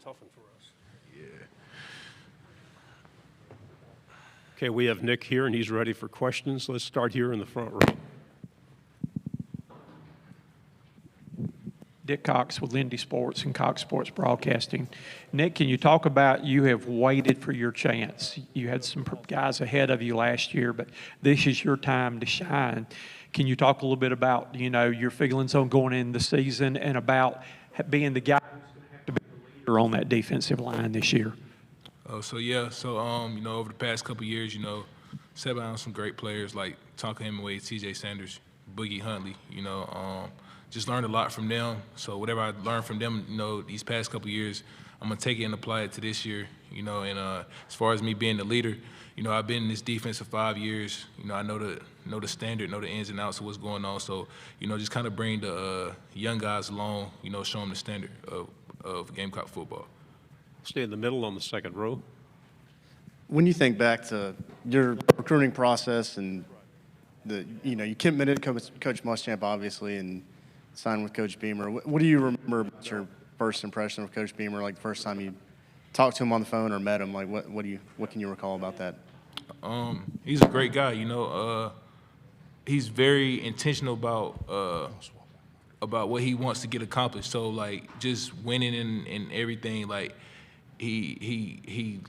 tough one for us. Yeah. Okay, we have Nick here, and he's ready for questions. Let's start here in the front row. Dick Cox with Lindy Sports and Cox Sports Broadcasting. Nick, can you talk about you have waited for your chance? You had some guys ahead of you last year, but this is your time to shine. Can you talk a little bit about, your feelings on going in the season and about being the guy who's going to have to be the leader on that defensive line this year? Over the past couple of years, sat down some great players like Tonka Hemingway, TJ Sanders, Boogie Huntley, just learned a lot from them. So whatever I learned from them, these past couple of years, I'm going to take it and apply it to this year, and as far as me being the leader, I've been in this defense for 5 years. I know the standard, know the ins and outs of what's going on. So, just kind of bring the young guys along, show them the standard of Gamecock football. Stay in the middle on the second row. When you think back to your recruiting process and you committed to Coach Muschamp, obviously, and signed with Coach Beamer. What do you remember about your first impression of Coach Beamer, like the first time you talked to him on the phone or met him? Like, what can you recall about that? He's a great guy, he's very intentional about what he wants to get accomplished. So, like, just winning and everything, like, he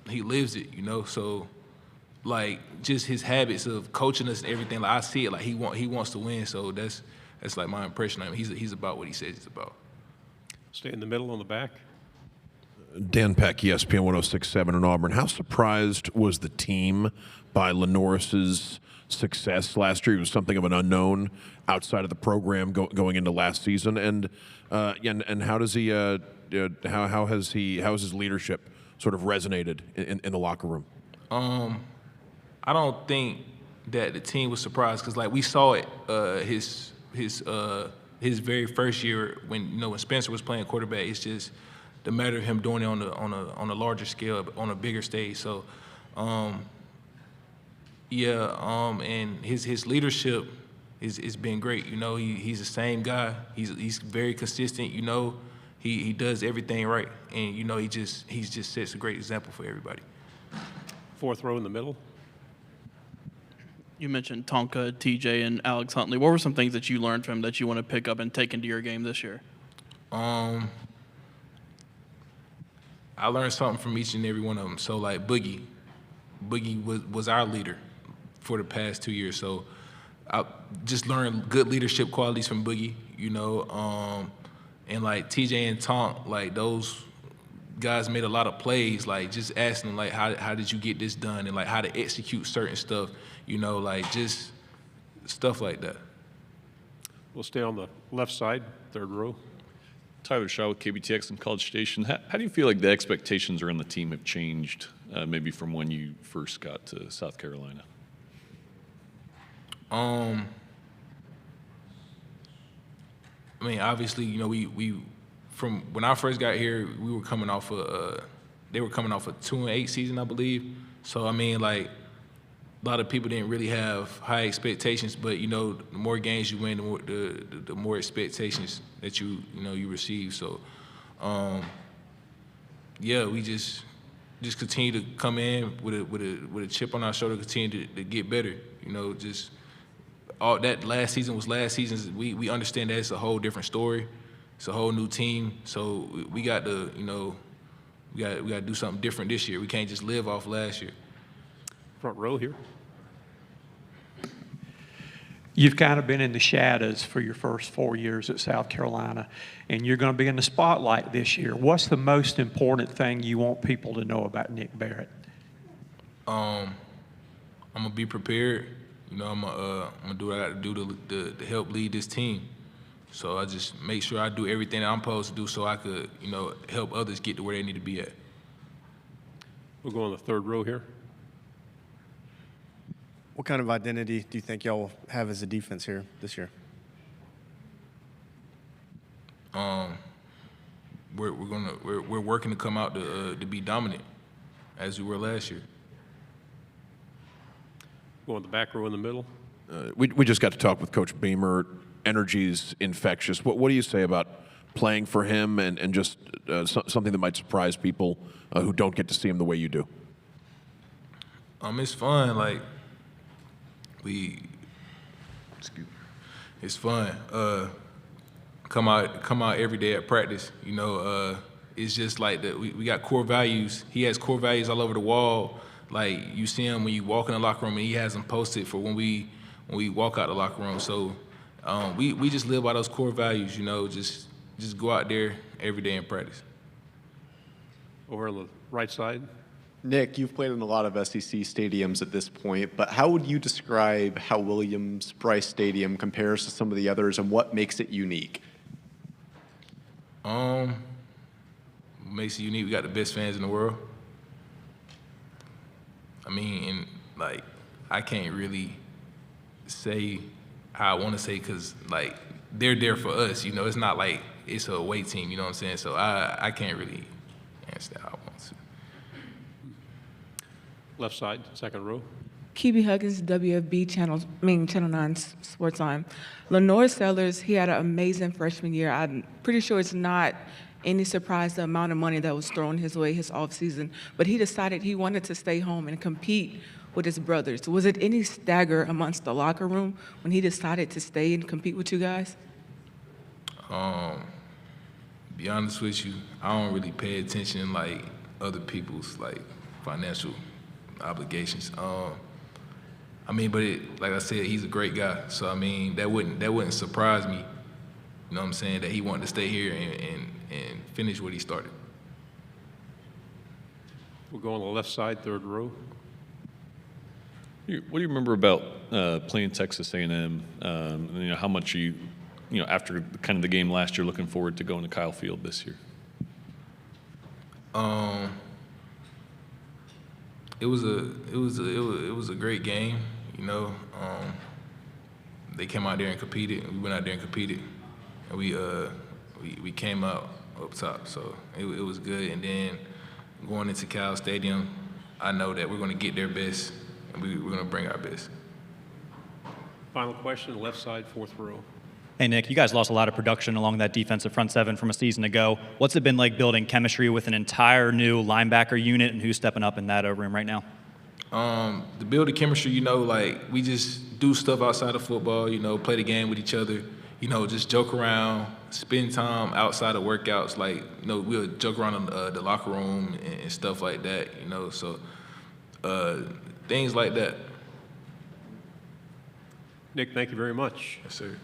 lives it, So, like, just his habits of coaching us and everything, like, I see it, like, he wants to win. So that's like my impression of him. He's about what he says he's about. Stay in the middle on the back. Dan Peck, ESPN 106.7 in Auburn. How surprised was the team by Lenoris's success last year? He was something of an unknown outside of the program going into last season. And how does he? How has his leadership sort of resonated in the locker room? I don't think that the team was surprised because, like, we saw it his very first year when Spencer was playing quarterback. It's just the matter of him doing it on a larger scale, on a bigger stage. So, and his leadership is been great. He's the same guy. He's very consistent. He does everything right, and he just sets a great example for everybody. Fourth row in the middle. You mentioned Tonka, TJ, and Alex Huntley. What were some things that you learned from them that you want to pick up and take into your game this year? I learned something from each and every one of them. So, like, Boogie was our leader for the past 2 years. So I just learned good leadership qualities from Boogie, and, like, TJ and Tonk, like, those guys made a lot of plays, like, just asking them, like, how did you get this done, and, like, how to execute certain stuff, like, just stuff like that. We'll stay on the left side, third row. Tyler Shaw with KBTX and College Station. How do you feel like the expectations around the team have changed, maybe from when you first got to South Carolina? Obviously, we from when I first got here, we were coming off they were coming off a 2-8 season, I believe. So, like, a lot of people didn't really have high expectations, but the more games you win, the more expectations that you receive. So, we just continue to come in with a chip on our shoulder, continue to get better. Just all that last season was last season's. We understand that it's a whole different story. It's a whole new team. So we got to we got to do something different this year. We can't just live off last year. Front row here. You've kind of been in the shadows for your first 4 years at South Carolina, and you're going to be in the spotlight this year. What's the most important thing you want people to know about Nick Barrett? I'm going to be prepared. I'm gonna do what I got to do to help lead this team. So I just make sure I do everything that I'm supposed to do so I could, help others get to where they need to be at. We'll go on the third row here. What kind of identity do you think y'all have as a defense here this year? We're working to come out to be dominant as we were last year. Go on the back row in the middle. We just got to talk with Coach Beamer. Energy's infectious. What do you say about playing for him, and just something that might surprise people who don't get to see him the way you do? It's fun. Like it's fun. Come out every day at practice. You know, it's just like that. We got core values. He has core values all over the wall. Like you see him when you walk in the locker room, and he has them posted for when we walk out the locker room. So we just live by those core values. You know, just go out there every day and practice. Over on the right side. Nick, you've played in a lot of SEC stadiums at this point, but how would you describe how Williams-Brice Stadium compares to some of the others, and what makes it unique? Makes it unique. We got the best fans in the world. I mean, and like I can't really say how I want to say because like they're there for us. You know, it's not like it's a away team. You know what I'm saying? So I can't really answer that how I want to. Left side, second row. QB Huggins, WFB Channel 9 Sports Line. Lenore Sellers, he had an amazing freshman year. I'm pretty sure it's not any surprise the amount of money that was thrown his way his offseason, but he decided he wanted to stay home and compete with his brothers. Was it any stagger amongst the locker room when he decided to stay and compete with you guys? Be honest with you, I don't really pay attention like other people's like financial obligations. I mean, but like I said, he's a great guy. So I mean, that wouldn't surprise me. You know what I'm saying? That he wanted to stay here and finish what he started. We'll go on the left side, third row. What do you remember about playing Texas A&M? And, you know, how much you know, after kind of the game last year, looking forward to going to Kyle Field this year? It was a great game. You know, they came out there and competed. We went out there and competed, and we came out up top. So it was good. And then going into Cal Stadium, I know that we're going to get their best, and we're going to bring our best. Final question, left side, fourth row. Hey, Nick, you guys lost a lot of production along that defensive front seven from a season ago. What's it been like building chemistry with an entire new linebacker unit, and who's stepping up in that room right now? To build the chemistry, you know, like we just do stuff outside of football, you know, play the game with each other, you know, just joke around, spend time outside of workouts. Like, you know, we'll joke around in the locker room and stuff like that, you know, so things like that. Nick, thank you very much. Yes, sir.